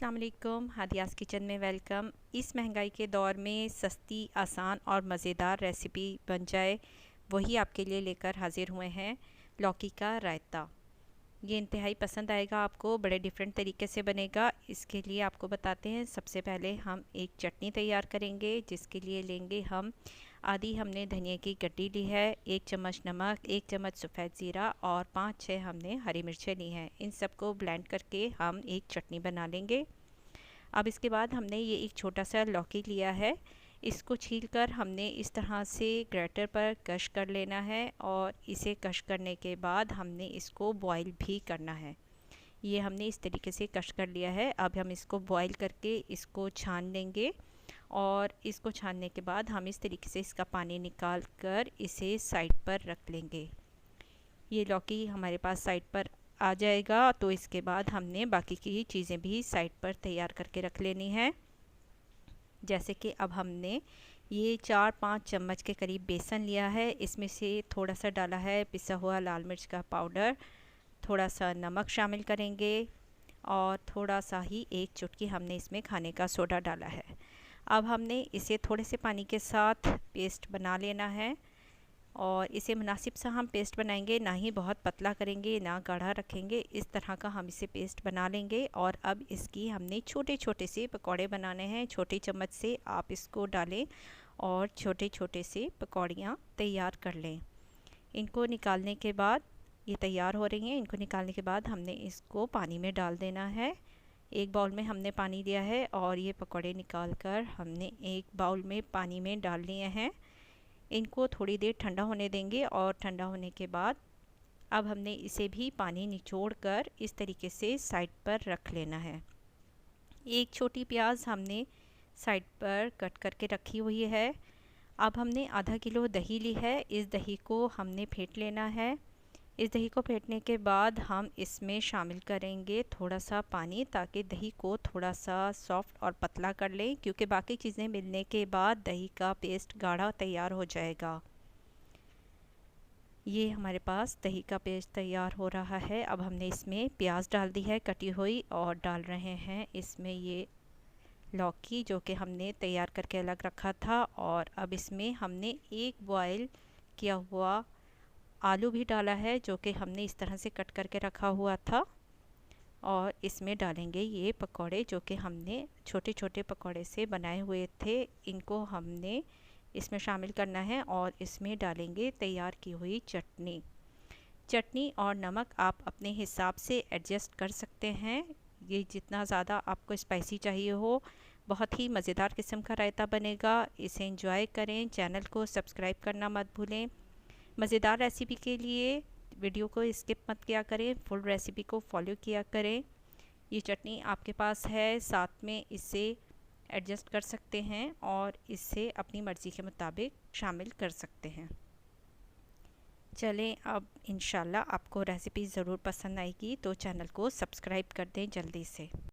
अस्सलाम वालेकुम, हादियास किचन में वेलकम। इस महंगाई के दौर में सस्ती, आसान और मज़ेदार रेसिपी बन जाए वही आपके लिए लेकर हाज़िर हुए हैं। लौकी का रायता। ये इंतहाई पसंद आएगा आपको, बड़े डिफरेंट तरीके से बनेगा। इसके लिए आपको बताते हैं। सबसे पहले हम एक चटनी तैयार करेंगे, जिसके लिए लेंगे हम आधी हमने धनिया की गड्डी ली है, 1 चम्मच नमक, 1 चम्मच सफ़ेद ज़ीरा और 5-6 हमने हरी मिर्चें ली हैं। इन सबको ब्लेंड करके हम एक चटनी बना लेंगे। अब इसके बाद हमने ये एक छोटा सा लौकी लिया है, इसको छीलकर हमने इस तरह से ग्रेटर पर कश कर लेना है और इसे कश करने के बाद हमने इसको बॉईल भी करना है। ये हमने इस तरीके से कश कर लिया है। अब हम इसको बॉईल करके इसको छान लेंगे और इसको छानने के बाद हम इस तरीके से इसका पानी निकाल कर इसे साइड पर रख लेंगे। ये लौकी हमारे पास साइड पर आ जाएगा, तो इसके बाद हमने बाकी की चीज़ें भी साइड पर तैयार करके रख लेनी है। जैसे कि अब हमने ये 4-5 चम्मच के करीब बेसन लिया है, इसमें से थोड़ा सा डाला है पिसा हुआ लाल मिर्च का पाउडर, थोड़ा सा नमक शामिल करेंगे और थोड़ा सा ही 1 चुटकी हमने इसमें खाने का सोडा डाला है। अब हमने इसे थोड़े से पानी के साथ पेस्ट बना लेना है और इसे मुनासिब सा हम पेस्ट बनाएंगे, ना ही बहुत पतला करेंगे ना गाढ़ा रखेंगे। इस तरह का हम इसे पेस्ट बना लेंगे और अब इसकी हमने छोटे छोटे से पकौड़े बनाने हैं। छोटे चम्मच से आप इसको डालें और छोटे छोटे से पकौड़ियाँ तैयार कर लें। इनको निकालने के बाद ये तैयार हो रही हैं। इनको निकालने के बाद हमने इसको पानी में डाल देना है। एक बाउल में हमने पानी लिया है और ये पकौड़े निकालकर हमने एक बाउल में पानी में डाल लिए हैं। इनको थोड़ी देर ठंडा होने देंगे और ठंडा होने के बाद अब हमने इसे भी पानी निचोड़कर इस तरीके से साइड पर रख लेना है। एक छोटी प्याज हमने साइड पर कट करके रखी हुई है। अब हमने आधा किलो दही ली है, इस दही को हमने फेंट लेना है। इस दही को फेंटने के बाद हम इसमें शामिल करेंगे थोड़ा सा पानी, ताकि दही को थोड़ा सा सॉफ्ट और पतला कर लें, क्योंकि बाकी चीज़ें मिलने के बाद दही का पेस्ट गाढ़ा तैयार हो जाएगा। ये हमारे पास दही का पेस्ट तैयार हो रहा है। अब हमने इसमें प्याज डाल दी है कटी हुई और डाल रहे हैं इसमें ये लौकी जो कि हमने तैयार करके अलग रखा था, और अब इसमें हमने एक बॉयल किया हुआ आलू भी डाला है, जो कि हमने इस तरह से कट करके रखा हुआ था, और इसमें डालेंगे ये पकौड़े जो कि हमने छोटे छोटे पकौड़े से बनाए हुए थे। इनको हमने इसमें शामिल करना है और इसमें डालेंगे तैयार की हुई चटनी। चटनी और नमक आप अपने हिसाब से एडजस्ट कर सकते हैं। ये जितना ज़्यादा आपको स्पाइसी चाहिए हो। बहुत ही मज़ेदार किस्म का रायता बनेगा। इसे एंजॉय करें। चैनल को सब्सक्राइब करना मत भूलें। मज़ेदार रेसिपी के लिए वीडियो को स्किप मत किया करें, फुल रेसिपी को फॉलो किया करें। ये चटनी आपके पास है, साथ में इसे एडजस्ट कर सकते हैं और इसे अपनी मर्ज़ी के मुताबिक शामिल कर सकते हैं। चलें, अब इंशाल्लाह आपको रेसिपी ज़रूर पसंद आएगी, तो चैनल को सब्सक्राइब कर दें जल्दी से।